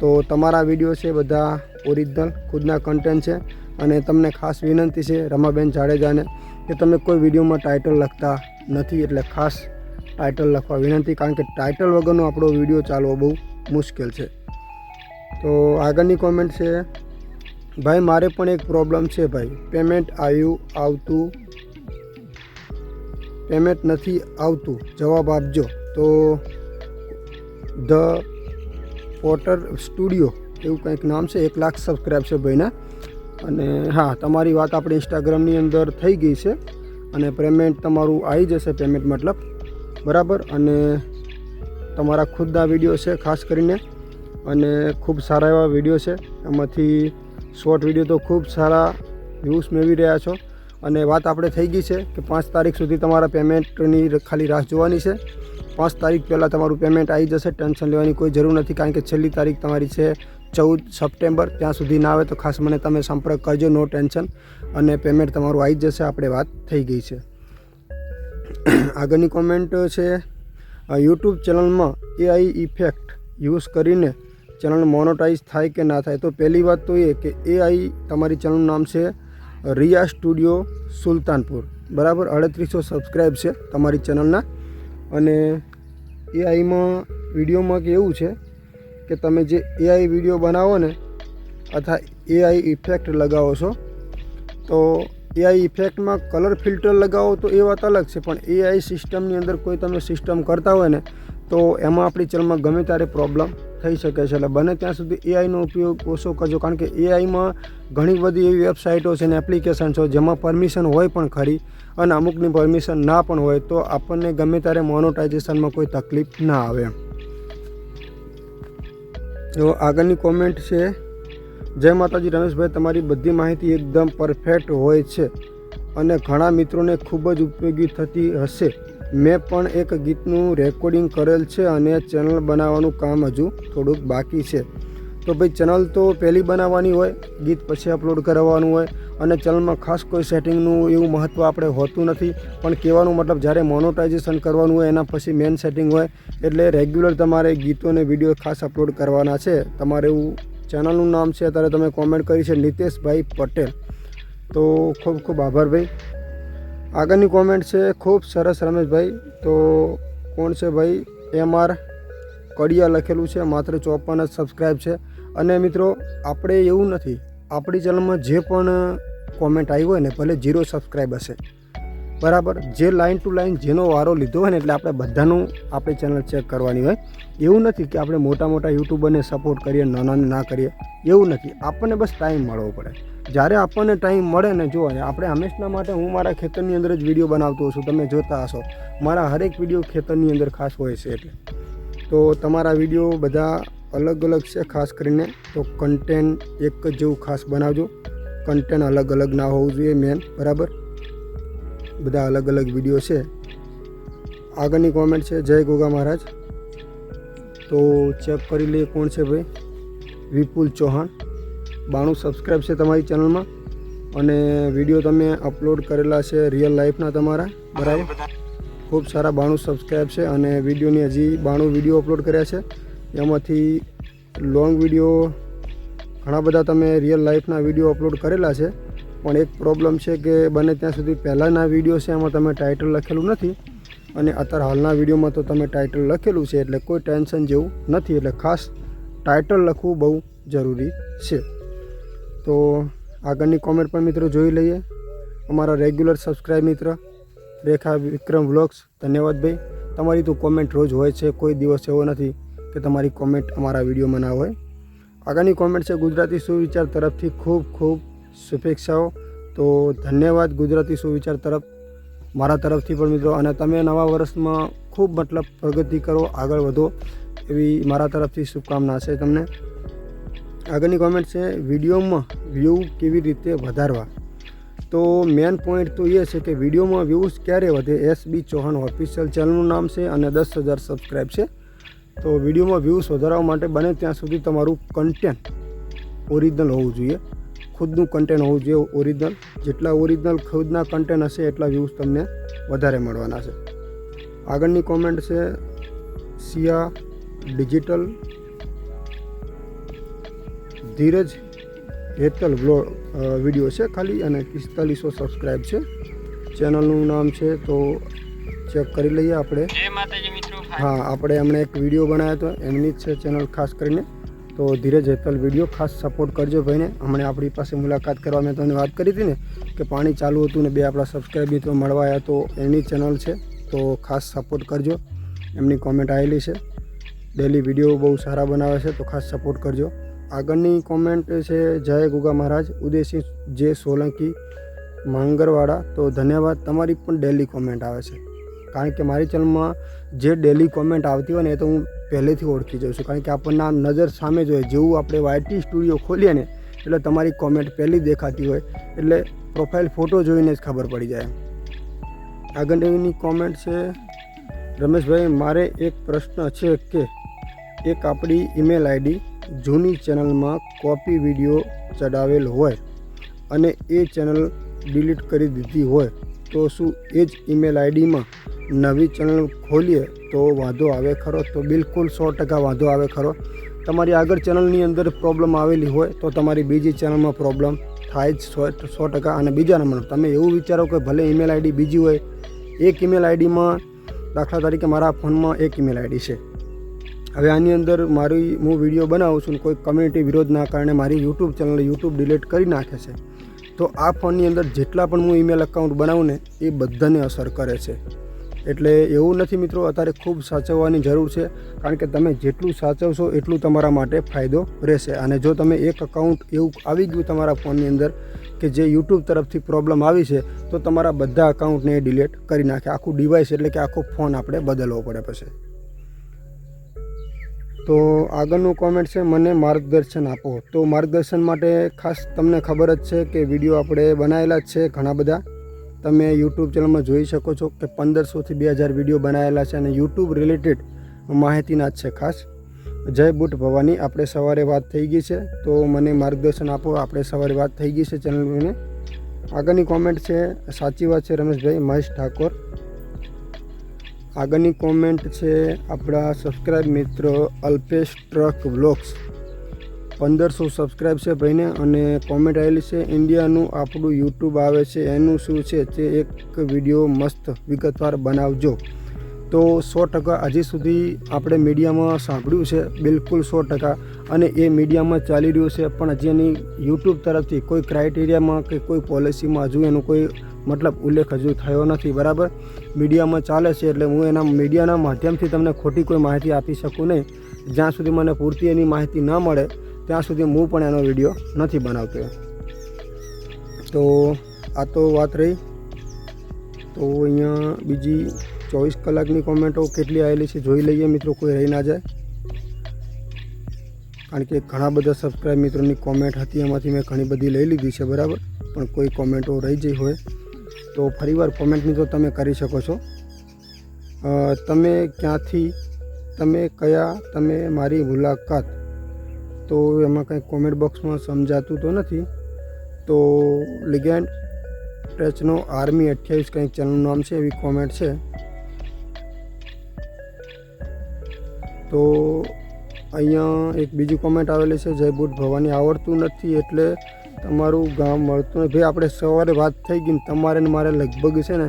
તો તમારા વિડીયો છે બધા ઓરિજિનલ ખુદના કન્ટેન્ટ છે. અને તમને ખાસ વિનંતી છે રમાબેન જાડેજાને કે તમે કોઈ વિડીયોમાં ટાઇટલ લખતા નથી, એટલે ખાસ ટાઇટલ લખવા વિનંતી, કારણ કે ટાઇટલ વગરનો આપણો વિડીયો ચાલવો બહુ મુશ્કેલ છે. તો આગળની કોમેન્ટ છે, ભાઈ મારે પણ એક પ્રોબ્લેમ છે ભાઈ, પેમેન્ટ નથી આવતું, જવાબ આપજો. તો ધ પોટર સ્ટુડિયો એવું કંઈક નામ છે, 1 લાખ સબસ્ક્રાઈબ છે ભાઈના. અને હા, તમારી વાત આપણે ઇન્સ્ટાગ્રામની અંદર થઈ ગઈ છે અને પેમેન્ટ તમારું આવી જશે, પેમેન્ટ મતલબ બરાબર. અને તમારા ખુદના વિડીયો છે ખાસ કરીને, અને ખૂબ સારા એવા વિડીયો છે. એમાંથી શોર્ટ વિડીયો તો ખૂબ સારા વ્યૂઝ મેળવી રહ્યા છો. અને વાત આપણે થઈ ગઈ છે કે 5 તારીખ સુધી તમારા પેમેન્ટની ખાલી રાહ જોવાની છે. 5 તારીખ પહેલાં તમારું પેમેન્ટ આવી જશે, ટેન્શન લેવાની કોઈ જરૂર નથી, કારણ કે છેલ્લી તારીખ તમારી છે 14 સપ્ટેમ્બર. ત્યાં સુધી ના આવે તો ખાસ મને તમે સંપર્ક કરજો, નો ટેન્શન, અને પેમેન્ટ તમારું આવી જશે. આપણે વાત થઈ ગઈ છે. આગળની કોમેન્ટ છે, યુટ્યુબ ચેનલમાં AI ઇફેક્ટ યુઝ કરીને ચેનલ મોનોટાઈઝ થાય કે ના થાય. તો પહેલી વાત તો એ કે AI તમારી ચેનલનું નામ છે રિયા સ્ટુડિયો સુલતાનપુર, બરાબર. 3800 સબસ્ક્રાઈબ છે તમારી ચેનલના. અને AIમાં વિડીયોમાં કે એવું છે કે તમે જે AI વિડીયો બનાવો ને અથવા AI ઇફેક્ટ લગાવો છો, તો AI ઇફેક્ટમાં કલર ફિલ્ટર લગાવો તો એ વાત અલગ છે, પણ AI સિસ્ટમની અંદર કોઈ તમે સિસ્ટમ કરતા હોય ને તો એમાં આપણી ચેનલમાં ગમે ત્યારે પ્રોબ્લેમ થઈ શકે છે. એટલે બને ત્યાં સુધી AIનો ઉપયોગ ઓછો કરજો, કારણ કે AIમાં ઘણી બધી એવી વેબસાઇટો છે ને એપ્લિકેશન છે જેમાં પરમિશન હોય પણ ખરી, અને અમુકની પરમિશન ના પણ હોય, તો આપણને ગમે ત્યારે મોનોટાઇઝેશનમાં કોઈ તકલીફ ના આવે. તો આગળની કોમેન્ટ છે, જય માતાજી રમેશભાઈ, તમારી બધી માહિતી એકદમ પરફેક્ટ હોય છે અને ઘણા મિત્રોને ખૂબ જ ઉપયોગી થતી હશે. મેં પણ એક ગીતનું રેકોર્ડિંગ કરેલ છે અને ચેનલ બનાવવાનું કામ હજુ થોડુંક બાકી છે. તો ભાઈ ચેનલ તો પહેલી બનાવવાની હોય, ગીત પછી અપલોડ કરવાનું હોય, અને ચેનલમાં ખાસ કોઈ સેટિંગનું એવું મહત્ત્વ આપણે હોતું નથી. પણ કહેવાનું મતલબ જ્યારે મોનોટાઇઝેશન કરવાનું હોય એના પછી મેન સેટિંગ હોય, એટલે રેગ્યુલર તમારે ગીતો અને વિડીયો ખાસ અપલોડ કરવાના છે. તમારે એવું ચેનલનું નામ છે, અત્યારે તમે કોમેન્ટ કરી છે નિતેશભાઈ પટેલ. તો ખૂબ ખૂબ આભાર ભાઈ. આગળની કોમેન્ટ છે, ખૂબ સરસ રમેશભાઈ. તો કોણ છે ભાઈ? MR કડિયા લખેલું છે, માત્ર 54 જ સબસ્ક્રાઈબ છે. અને મિત્રો આપણે એવું નથી, આપણી ચેનલમાં જે પણ કોમેન્ટ આવી હોય ને, ભલે 0 સબસ્ક્રાઈબ હશે, બરાબર, જે લાઇન ટુ લાઇન જેનો વારો લીધો હોય ને, એટલે આપણે બધાનું આપણી ચેનલ ચેક કરવાની હોય. એવું નથી કે આપણે મોટા મોટા યુટ્યુબરને સપોર્ટ કરીએ, નાનાને ના કરીએ, એવું નથી. આપણને બસ ટાઈમ મળવો પડે. જ્યારે આપણને ટાઈમ મળે ને, જો આપણે હંમેશા માટે, હું મારા ખેતરની અંદર જ વિડીયો બનાવતો હોઉં છું, તમે જોતા હશો મારા હરેક વિડીયો ખેતરની અંદર ખાસ હોય છે. એટલે તો તમારા વિડીયો બધા અલગ અલગ છે ખાસ કરીને. તો કન્ટેન્ટ એક જ જેવું ખાસ બનાવજો, કન્ટેન્ટ અલગ અલગ ના હોવું જોઈએ મેન, બરાબર. બધા અલગ અલગ વિડીયો છે. આગળની કોમેન્ટ છે, જય ગોગા મહારાજ. તો ચેક કરી લઈએ કોણ છે ભાઈ. વિપુલ ચૌહાણ, 92 સબસ્ક્રાઈબ છે તમારી ચેનલમાં, અને વિડીયો તમે અપલોડ કરેલા છે રિયલ લાઈફના તમારા, બરાબર. ખૂબ સારા 92 સબસ્ક્રાઈબ છે, અને વિડીયોની હજી 92 વિડીયો અપલોડ કર્યા છે. એમાંથી લોંગ વિડીયો ઘણા બધા તમે રિયલ લાઈફના વિડીયો અપલોડ કરેલા છે. પણ એક પ્રોબ્લેમ છે કે બને ત્યાં સુધી પહેલાંના વિડીયો છે એમાં તમે ટાઇટલ લખેલું નથી, અને અત્યારે હાલના વિડીયોમાં તો તમે ટાઇટલ લખેલું છે એટલે કોઈ ટેન્શન જેવું નથી, એટલે ખાસ ટાઇટલ લખવું બહુ જરૂરી છે. તો આગળની કોમેન્ટ પણ મિત્રો જોઈ લઈએ. અમારા રેગ્યુલર સબસ્ક્રાઈબ મિત્ર રેખા વિક્રમ વ્લોગ્સ, ધન્યવાદ ભાઈ. તમારી તો કોમેન્ટ રોજ હોય છે, કોઈ દિવસ એવો નથી કે તમારી કોમેન્ટ અમારા વિડીયોમાં ના હોય. આગળની કોમેન્ટ છે ગુજરાતી સુવિચાર તરફથી ખૂબ ખૂબ શુભેચ્છાઓ. તો ધન્યવાદ ગુજરાતી સુવિચાર તરફ મારા તરફથી પણ મિત્રો. અને તમે નવા વર્ષમાં ખૂબ મતલબ પ્રગતિ કરો, આગળ વધો એવી મારા તરફથી શુભકામના છે તમને. આગળની કોમેન્ટ છે વિડીયોમાં વ્યૂ કેવી રીતે વધારવા. તો મેન પોઈન્ટ તો એ છે કે વિડીયોમાં વ્યૂઝ ક્યારે વધે. SB ચૌહાણ ઓફિશિયલ ચેનલનું નામ છે અને 10,000 સબસ્ક્રાઈબ છે. તો વિડીયોમાં વ્યૂઝ વધારવા માટે બને ત્યાં સુધી તમારું કન્ટેન્ટ ઓરિજિનલ હોવું જોઈએ, ખુદનું કન્ટેન્ટ હોવું જોઈએ ઓરિજિનલ. જેટલા ઓરિજિનલ ખુદના કન્ટેન્ટ હશે એટલા વ્યૂઝ તમને વધારે મળવાના છે. આગળની કોમેન્ટ છે સિયા ડિજિટલ ધીરજ હેતલ વિડીયો છે ખાલી, અને 4500 સબસ્ક્રાઈબ છે. ચેનલનું નામ છે તો ચેક કરી લઈએ આપણે. હા, આપણે હમણાં એક વિડીયો બનાવ્યો હતો એમની જ છે ચેનલ ખાસ કરીને. તો ધીરજ હેતલ વિડીયો ખાસ સપોર્ટ કરજો ભાઈને. હમણાં આપણી પાસે મુલાકાત કરવા મેં તમને વાત કરી હતી ને કે પાણી ચાલુ હતું ને 2 આપણા સબસ્ક્રાઈબ મિત્રો મળવા આવ્યા, તો એની ચેનલ છે તો ખાસ સપોર્ટ કરજો. એમની કોમેન્ટ આવેલી છે, ડેલી વિડીયો બહુ સારા બનાવે છે તો ખાસ સપોર્ટ કરજો. આગળની કોમેન્ટ છે જય ગુગા મહારાજ ઉદયસિંહ જે સોલંકી માંગરવાડા. તો ધન્યવાદ, તમારી પણ ડેલી કોમેન્ટ આવે છે. કારણ કે મારી ચેનલમાં જે ડેલી કોમેન્ટ આવતી હોય ને એ તો હું પહેલેથી ઓળખી જાઉં છું. કારણ કે આપણને આ નજર સામે જ હોય, જેવું આપણે YT સ્ટુડિયો ખોલીએ ને એટલે તમારી કોમેન્ટ પહેલી દેખાતી હોય, એટલે પ્રોફાઇલ ફોટો જોઈને જ ખબર પડી જાય. આગળની કોમેન્ટ છે રમેશભાઈ, મારે એક પ્રશ્ન છે કે એક આપણી ઈમેલ આઈડી જૂની ચેનલમાં કોપી વિડીયો ચડાવેલ હોય અને એ ચેનલ ડિલીટ કરી દીધી હોય તો શું એ જ ઈમેલ આઈડીમાં નવી ચેનલ ખોલીએ તો વાંધો આવે ખરો? તો બિલકુલ 100% વાંધો આવે ખરો. તમારી આગળ ચેનલની અંદર પ્રોબ્લેમ આવેલી હોય તો તમારી બીજી ચેનલમાં પ્રોબ્લેમ થાય જ 100%. અને બીજા નંબર તમે એવું વિચારો કે ભલે ઈમેલ આઈડી બીજી હોય, એક ઈમેલ આઈડીમાં દાખલા તરીકે મારા ફોનમાં એક ઈમેલ આઈડી છે. હવે આની અંદર હું વિડીયો બનાવું છું ને કોઈ કમ્યુનિટી વિરોધના કારણે મારી યુટ્યુબ ચેનલ યુટ્યુબ ડિલીટ કરી નાખે છે, તો આ ફોનની અંદર જેટલા પણ હું ઈમેલ એકાઉન્ટ બનાવું ને એ બધાને અસર કરે છે. એટલે એવું નથી મિત્રો, અત્યારે ખૂબ સાચવવાની જરૂર છે. કારણ કે તમે જેટલું સાચવશો એટલું તમારા માટે ફાયદો રહેશે. અને જો તમે એક અકાઉન્ટ એવું આવી ગયું તમારા ફોનની અંદર કે જે યુટ્યુબ તરફથી પ્રોબ્લેમ આવી છે તો તમારા બધા અકાઉન્ટને ડિલીટ કરી નાખે. આખું ડિવાઇસ એટલે કે આખો ફોન આપણે બદલવો પડે પછી. તો આગળનું કોમેન્ટ છે મને માર્ગદર્શન આપો. તો માર્ગદર્શન માટે ખાસ તમને ખબર જ છે કે વિડીયો આપણે બનાવેલા જ છે ઘણા બધા. તમે યુટ્યુબ ચેનલમાં જોઈ શકો છો કે 1500થી 2000 વિડીયો બનાવેલા છે અને યુટ્યુબ રિલેટેડ માહિતીના જ છે ખાસ. જય બુટ ભવાની, આપણે સવારે વાત થઈ ગઈ છે તો મને માર્ગદર્શન આપો. આપણે સવારે વાત થઈ ગઈ છે ચેનલને. આગળની કોમેન્ટ છે સાચી વાત છે રમેશભાઈ, મહેશ ઠાકોર. આગળની કોમેન્ટ છે આપણા સબસ્ક્રાઈબ મિત્ર અલ્પેશ ટ્રક વ્લોગ્સ, 1500 સબસ્ક્રાઈબ છે ભાઈને. અને કોમેન્ટ આવેલી છે ઇન્ડિયાનું આપણું યુટ્યુબ આવે છે એનું શું છે તે એક વિડીયો મસ્ત વિગતવાર બનાવજો. તો 100% હજી સુધી આપણે મીડિયામાં સાંભળ્યું છે, બિલકુલ 100%, અને એ મીડિયામાં ચાલી રહ્યું છે. પણ હજી એની યુટ્યુબ તરફથી કોઈ ક્રાઇટેરિયામાં કે કોઈ પોલિસીમાં હજુ એનું કોઈ મતલબ ઉલ્લેખ હજુ થયો નથી. બરાબર, મીડિયામાં ચાલે છે એટલે હું એના મીડિયાના માધ્યમથી તમને ખોટી કોઈ માહિતી આપી શકું નહીં. જ્યાં સુધી મને પૂરતી એની માહિતી ન મળે ત્યાં સુધી હું પણ એનો વિડીયો નથી બનાવતો. તો આ તો વાત રહી. તો અહીંયા બીજી 24 કલાકની કોમેન્ટો કેટલી આવેલી છે જોઈ લઈએ મિત્રો, કોઈ રહી ના જાય. કારણ કે ઘણા બધા સબસ્ક્રાઈબ મિત્રોની કોમેન્ટ હતી, એમાંથી મેં ઘણી બધી લઈ લીધી છે બરાબર. પણ કોઈ કોમેન્ટો રહી જઈ હોય તો ફરીવાર કોમેન્ટ મિત્રો તમે કરી શકો છો. તમે ક્યાંથી, તમે કયા, તમે મારી મુલાકાત. તો એમાં કંઈ કોમેન્ટ બોક્સમાં સમજાતું તો નથી. તો લિગેન્ડ ટચનો આર્મી 28 કંઈક ચેનલનું નામ છે, એવી કોમેન્ટ છે. તો અહીંયા એક બીજી કોમેન્ટ આવેલી છે જય બુટ ભવાની, આવડતું નથી એટલે તમારું ગામ મળતું નથી. ભાઈ આપણે સવારે વાત થઈ ગઈ ને તમારે ને મારે લગભગ છે ને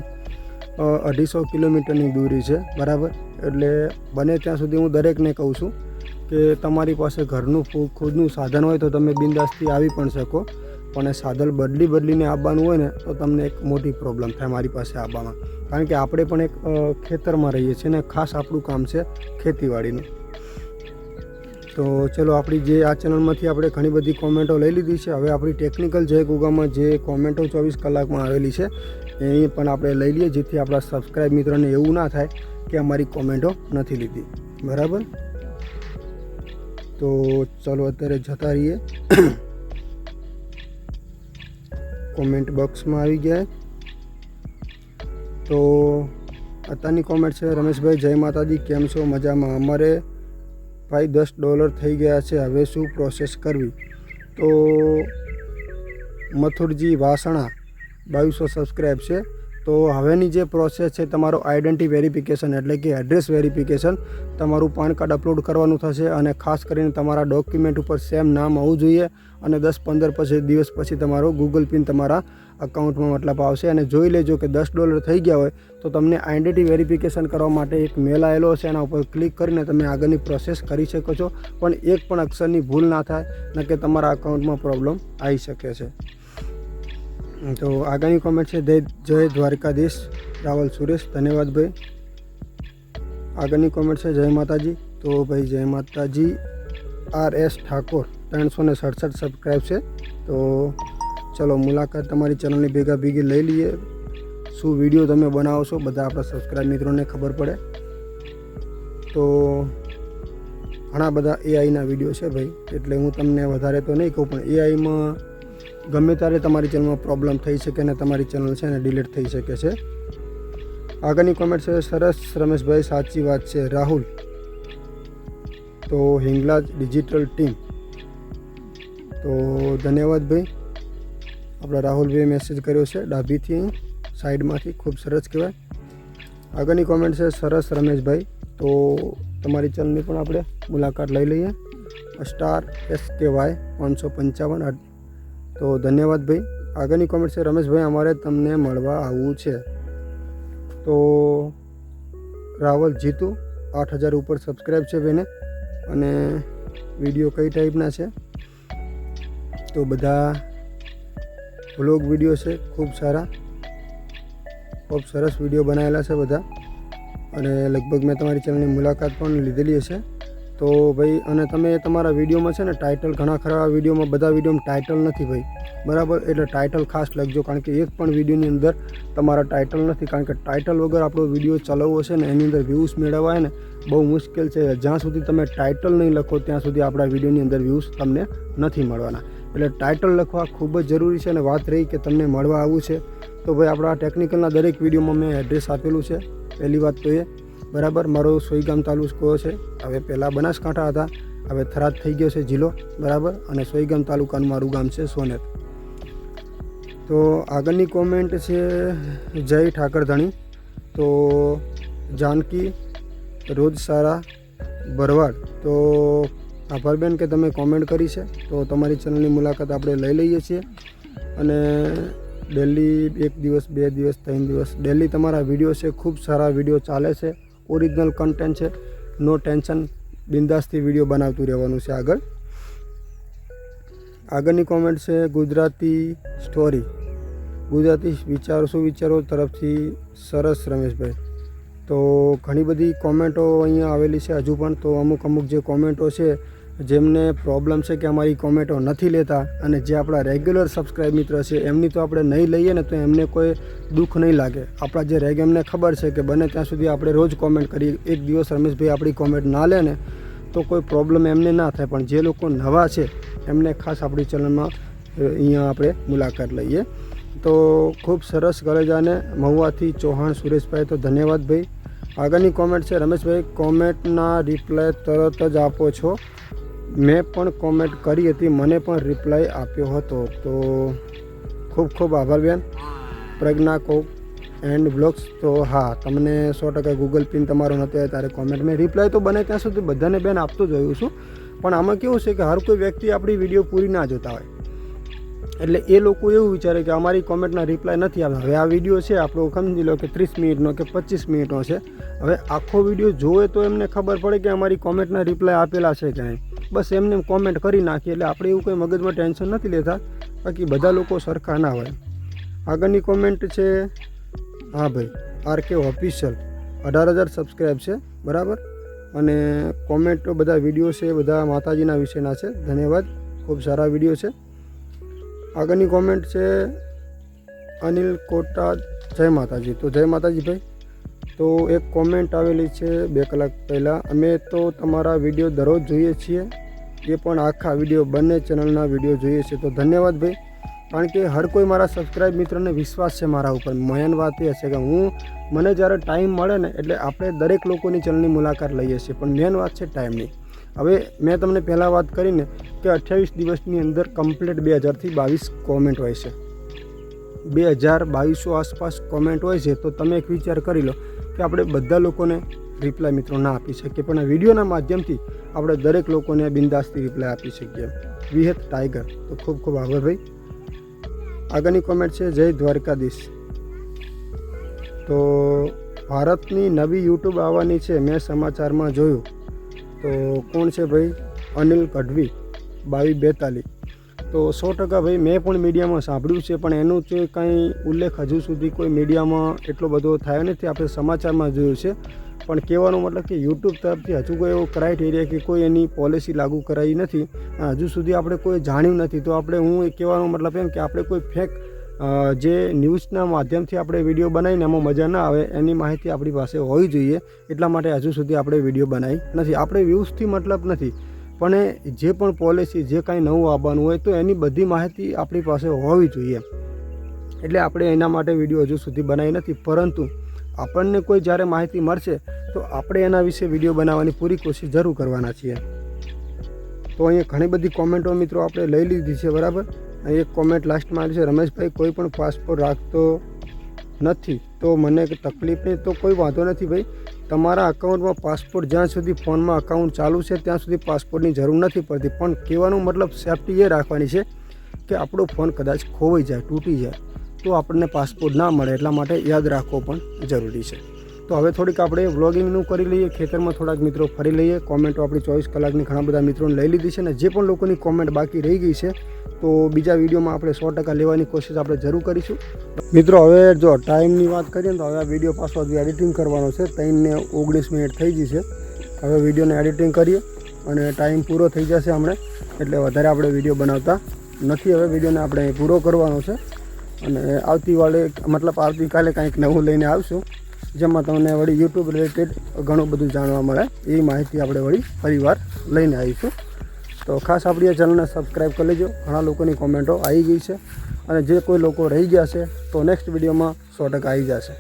250 કિલોમીટરની દૂરી છે, બરાબર. એટલે બને ત્યાં સુધી હું દરેકને કહું છું કે તમારી પાસે ઘરનું ખુદનું સાધન હોય તો તમે બિંદાસથી આવી પણ શકો, પણ સાધન બદલીને આવવાનું હોય ને તો તમને એક મોટી પ્રોબ્લેમ થાય મારી પાસે આવવામાં, કારણ કે આપણે પણ એક ખેતરમાં રહીએ છીએ ને ખાસ આપણું કામ છે ખેતીવાડીનું. તો ચલો, આપણી જે આ ચેનલમાંથી આપણે ઘણી બધી કોમેન્ટો લઈ લીધી છે. હવે આપણી ટેકનિકલ જય ગોગામાં જે કોમેન્ટો 24 કલાકમાં આવેલી છે એ પણ આપણે લઈ લઈએ, જેથી આપણા સબસ્ક્રાઈબ મિત્રોને એવું ના થાય કે અમારી કોમેન્ટો નથી લીધી, બરાબર. તો ચલો અત્યારે જતા રહીએ કોમેન્ટ બોક્સમાં આવી ગયા. તો અત્યારની કોમેન્ટ છે, રમેશભાઈ જય માતાજી, કેમ છો? મજામાં. અમારે ભાઈ $10 થઈ ગયા છે, હવે શું પ્રોસેસ કરવી? તો મથુરજી વાસણા 2200 સબસ્ક્રાઈબ છે. તો હવેની જે પ્રોસેસ છે, તમારો આઈડેન્ટિટી વેરિફિકેશન એટલે કે એડ્રેસ વેરિફિકેશન, તમારું પાન કાર્ડ અપલોડ કરવાનું થશે અને ખાસ કરીને તમારા ડોક્યુમેન્ટ ઉપર સેમ નામ આવવું જોઈએ અને 10-15 દિવસ પછી તમારો ગૂગલ પિન તમારા અકાઉન્ટમાં મતલબ આવશે. અને જોઈ લેજો કે $10 થઈ ગયા હોય તો તમને આઈડેન્ટિટી વેરિફિકેશન કરવા માટે એક મેલ આવેલો હશે, એના ઉપર ક્લિક કરીને તમે આગળની પ્રોસેસ કરી શકો છો, પણ એક પણ અક્ષરની ભૂલ ના થાય, ન કે તમારા અકાઉન્ટમાં પ્રોબ્લેમ આવી શકે છે. તો આગળની કોમેન્ટ છે, જય દ્વારકાધીશ રાવલ સુરેશ, ધન્યવાદ ભાઈ. આગળની કોમેન્ટ છે, જય માતાજી. તો ભાઈ જય માતાજી. RS ઠાકોર 367 સબસ્ક્રાઈબ છે. તો ચલો મુલાકાત તમારી ચેનલની ભેગી લઈ લઈએ. શું વિડીયો તમે બનાવો છો બધા આપણા સબસ્ક્રાઈબ મિત્રોને ખબર પડે. તો ઘણા બધા એઆઈના વિડીયો છે ભાઈ, એટલે હું તમને વધારે તો નહીં કહું, પણ એઆઈમાં ગમે ત્યારે તમારી ચેનલમાં પ્રોબ્લેમ થઈ શકે અને તમારી ચેનલ છે ને ડિલીટ થઈ શકે છે. આગળની કોમેન્ટ છે, સરસ રમેશભાઈ, સાચી વાત છે. રાહુલ તો હિંગલાજ ડિજિટલ ટીમ, તો ધન્યવાદ ભાઈ. આપણા રાહુલભાઈએ મેસેજ કર્યો છે ડાબીથી સાઈડમાંથી, ખૂબ સરસ કહેવાય. આગળની કોમેન્ટ છે, સરસ રમેશભાઈ, તો તમારી ચેનલની પણ આપણે મુલાકાત લઈ લઈએ. સ્ટાર SKY 555, તો ધન્યવાદ ભાઈ. આગળની કોમેન્ટ છે, રમેશભાઈ અમારે તમને મળવા આવવું છે. તો રાવલ જીતુ 8000 ઉપર સબસ્ક્રાઈબ છે ભાઈને. અને વિડીયો કઈ ટાઈપના છે? તો બધા વ્લોગ વિડીયો છે, ખૂબ સારા, ખૂબ સરસ વિડીયો બનાવેલા છે બધા. અને લગભગ મેં તમારી ચેનલની મુલાકાત પણ લીધેલી હશે. તો ભાઈ, અને તમે તમારા વિડીયોમાં છે ને ટાઇટલ, ઘણા ખરા વિડીયોમાં, બધા વિડીયોમાં ટાઇટલ નથી ભાઈ, બરાબર. એટલે ટાઇટલ ખાસ લખજો, કારણ કે એક પણ વિડીયોની અંદર તમારા ટાઇટલ નથી, કારણ કે ટાઇટલ વગર આપણો વિડીયો ચલાવવો છે ને એની અંદર વ્યૂઝ મેળવવા હોય ને બહુ મુશ્કેલ છે. જ્યાં સુધી તમે ટાઇટલ નહીં લખો ત્યાં સુધી આપણા વિડીયોની અંદર વ્યૂઝ તમને નથી મળવાના. એટલે ટાઇટલ લખવા ખૂબ જ જરૂરી છે. અને વાત રહી કે તમને મળવા આવવું છે, તો ભાઈ આપણા ટેકનિકલના દરેક વિડીયોમાં મેં એડ્રેસ આપેલું છે. પહેલી વાત તો એ, બરાબર. મારો સોઈગામ તાલુકો છે, હવે પહેલાં બનાસકાંઠા હતા, હવે થરાદ થઈ ગયો છે જિલ્લો, બરાબર. અને સોઈગામ તાલુકાનું મારું ગામ છે સોનેર. તો આગળની કોમેન્ટ છે, જય ઠાકરધણી, તો જાનકી રોજ સારા ભરવાડ, તો આભાર બેન કે તમે કોમેન્ટ કરી છે. તો તમારી ચેનલની મુલાકાત આપણે લઈ લઈએ છીએ. અને ડેલી 1 દિવસ 2 દિવસ 3 દિવસ ડેલી તમારા વિડીયો છે, ખૂબ સારા વિડીયો ચાલે છે, ઓરિજિનલ કન્ટેન્ટ છે, નો ટેન્શન, બિંદાસથી વિડીયો બનાવતું રહેવાનું છે આગળ. આગળની કોમેન્ટ છે, ગુજરાતી સ્ટોરી, ગુજરાતી વિચારો શું વિચારો તરફથી સરસ રમેશભાઈ. તો ઘણી બધી કોમેન્ટો અહીંયા આવેલી છે હજુ પણ. તો અમુક જે કોમેન્ટો છે, જેમને પ્રોબ્લેમ છે કે અમારી કોમેન્ટો નથી લેતા, અને જે આપણા રેગ્યુલર સબસ્ક્રાઈબ મિત્ર છે એમની તો આપણે નહીં લઈએ ને તો એમને કોઈ દુઃખ નહીં લાગે. આપણા જે એમને ખબર છે કે બને ત્યાં સુધી આપણે રોજ કોમેન્ટ કરીએ, એક દિવસ રમેશભાઈ આપણી કોમેન્ટ ના લે ને તો કોઈ પ્રોબ્લેમ એમને ના થાય. પણ જે લોકો નવા છે એમને ખાસ આપણી ચેનલમાં અહીંયા આપણે મુલાકાત લઈએ. તો ખૂબ સરસ ગળેજાને મહુવાથી ચૌહાણ સુરેશભાઈ, તો ધન્યવાદ ભાઈ. આગળની કોમેન્ટ છે, રમેશભાઈ કોમેન્ટના રિપ્લાય તરત જ આપો છો? મેં પણ કોમેન્ટ કરી હતી, મને પણ રિપ્લાય આપ્યો હતો. તો ખૂબ ખૂબ આભાર બેન. પ્રજ્ઞા કોક એન્ડ બ્લોગ્સ, તો હા, તમને 100% ગૂગલ પિન તમારો નહોતો ત્યારે કોમેન્ટ મેં રિપ્લાય તો બને ત્યાં સુધી બધાને બેન આપતો જોયું છું. પણ આમાં કેવું છે કે હર કોઈ વ્યક્તિ આપણી વિડીયો પૂરી ના જોતા હોય, એટલે એ લોકો એવું વિચારે કે અમારી કોમેન્ટના રિપ્લાય નથી આવતા. હવે આ વિડીયો છે આપણો, સમજી લો કે 30 મિનિટનો કે 25 મિનિટનો છે. હવે આખો વિડીયો જોવે તો એમને ખબર પડે કે અમારી કોમેન્ટના રિપ્લાય આપેલા છે કે નહીં. બસ એમને કોમેન્ટ કરી નાખીએ. એટલે આપણે એવું કંઈ મગજમાં ટેન્શન નથી લેતા. બાકી બધા લોકો સરખા ના હોય. આગળની કોમેન્ટ છે, હા ભાઈ RK ઓફિશિયલ 18,000 સબસ્ક્રાઈબ છે, બરાબર. અને કોમેન્ટ બધા વિડીયો છે બધા માતાજીના વિશેના છે. ધન્યવાદ, ખૂબ સારા વિડીયો છે. આગળની કોમેન્ટ છે અનિલ કોટા, જય માતાજી. તો જય માતાજી ભાઈ. તો એક કોમેન્ટ આવેલી છે 2 કલાક પહેલાં, અમે તો તમારા વિડીયો દરરોજ જોઈએ છીએ, એ પણ આખા વિડીયો, બંને ચેનલના વિડીયો જોઈએ છે. તો ધન્યવાદ ભાઈ, કારણ કે હર કોઈ મારા સબસ્ક્રાઈબ મિત્રોને વિશ્વાસ છે મારા ઉપર. મેન વાત એ છે કે મને જ્યારે ટાઈમ મળે ને એટલે આપણે દરેક લોકોની ચેનલની મુલાકાત લઈએ છીએ, પણ મેન વાત છે ટાઈમની. હવે મેં તમને પહેલાં વાત કરીને કે 28 દિવસની અંદર કમ્પ્લીટ 2000થી 22 કોમેન્ટ હોય છે. 2200 આસપાસ કોમેન્ટ હોય છે. તો તમે એક વિચાર કરી લો કે આપણે બધા લોકોને રિપ્લાય મિત્રો ના આપી શકીએ, પણ આ વિડીયોના માધ્યમથી આપણે દરેક લોકોને બિંદાસથી રિપ્લાય આપી શકીએ. વિહેત ટાઈગર, તો ખૂબ ખૂબ આભાર ભાઈ. આગળની કોમેન્ટ છે જય દ્વારકાધીશ. તો ભારતની નવી યુટ્યુબ આવવાની છે, મેં સમાચારમાં જોયું. તો કોણ છે ભાઈ? અનિલ ગઢવી 2242. તો 100% ભાઈ મેં પણ મીડિયામાં સાંભળ્યું છે, પણ એનું જે કંઈ ઉલ્લેખ હજુ સુધી કોઈ મીડિયામાં એટલો બધો થયો નથી. આપણે સમાચારમાં જોયું છે, પણ કહેવાનો મતલબ કે યુટ્યુબ તરફથી હજુ કોઈ એવો ક્રાઇટેરિયા કે કોઈ એની પોલિસી લાગુ કરાઈ નથી. હજુ સુધી આપણે કોઈ જાણ્યું નથી. તો હું કહેવાનો મતલબ એમ કે આપણે કોઈ ફેક જે ન્યૂઝના માધ્યમથી આપણે વિડીયો બનાવીને એમાં મજા ના આવે, એની માહિતી આપણી પાસે હોવી જોઈએ. એટલા માટે હજુ સુધી આપણે વિડીયો બનાવી નથી. આપણે વ્યૂઝથી મતલબ નથી, પણ જે પણ પોલિસી, જે કાંઈ નવું આવવાનું હોય તો એની બધી માહિતી આપણી પાસે હોવી જોઈએ. એટલે આપણે એના માટે વિડીયો હજુ સુધી બનાવી નથી. પરંતુ આપણને કોઈ જ્યારે માહિતી મળશે તો આપણે એના વિશે વિડીયો બનાવવાની પૂરી કોશિશ જરૂર કરવાના છીએ. તો અહીંયા ઘણી બધી કોમેન્ટો મિત્રો આપણે લઈ લીધી છે, બરાબર. એક કોમેન્ટ લાસ્ટમાં આવી છે, રમેશભાઈ કોઈ પણ પાસપોર્ટ રાખતો નથી તો મને તકલીફ નહીં. તો કોઈ વાંધો નથી ભાઈ, તમારા અકાઉન્ટમાં પાસપોર્ટ જ્યાં સુધી ફોનમાં અકાઉન્ટ ચાલુ છે ત્યાં સુધી પાસપોર્ટની જરૂર નથી પડતી. પણ કહેવાનો મતલબ સેફટી એ રાખવાની છે કે આપણો ફોન કદાચ ખોવાઈ જાય, તૂટી જાય તો આપણને પાસપોર્ટ ના મળે. એટલા માટે યાદ રાખવો પણ જરૂરી છે. તો હવે થોડીક આપણે વ્લોગિંગનું કરી લઈએ, ખેતરમાં થોડાક મિત્રો ફરી લઈએ. કોમેન્ટો આપણી 24 કલાકની ઘણા બધા મિત્રોને લઈ લીધી છે, અને જે પણ લોકોની કોમેન્ટ બાકી રહી ગઈ છે તો બીજા વિડીયોમાં આપણે 100% લેવાની કોશિશ આપણે જરૂર કરીશું. મિત્રો હવે જો ટાઈમની વાત કરીએ તો હવે આ વિડીયો પાછો એડિટિંગ કરવાનો છે. 3 ને 19 મિનિટ થઈ ગઈ છે. હવે વિડીયોને એડિટિંગ કરીએ અને ટાઈમ પૂરો થઈ જશે હમણાં, એટલે વધારે આપણે વિડીયો બનાવતા નથી. હવે વિડીયોને આપણે પૂરો કરવાનો છે અને આવતીકાલે કંઈક નવું લઈને આવશું, જેમાં તમને વળી યુટ્યુબ રિલેટેડ ઘણું બધું જાણવા મળે. એ માહિતી આપણે વળી ફરીવાર લઈને આવીશું. તો ખાસ આપણી આ ચેનલને સબસ્ક્રાઈબ કરી લેજો. ઘણા લોકોની કોમેન્ટો આવી ગઈ છે, અને જે કોઈ લોકો રહી ગયા છે તો નેક્સ્ટ વિડીયોમાં 100% આવી જશે.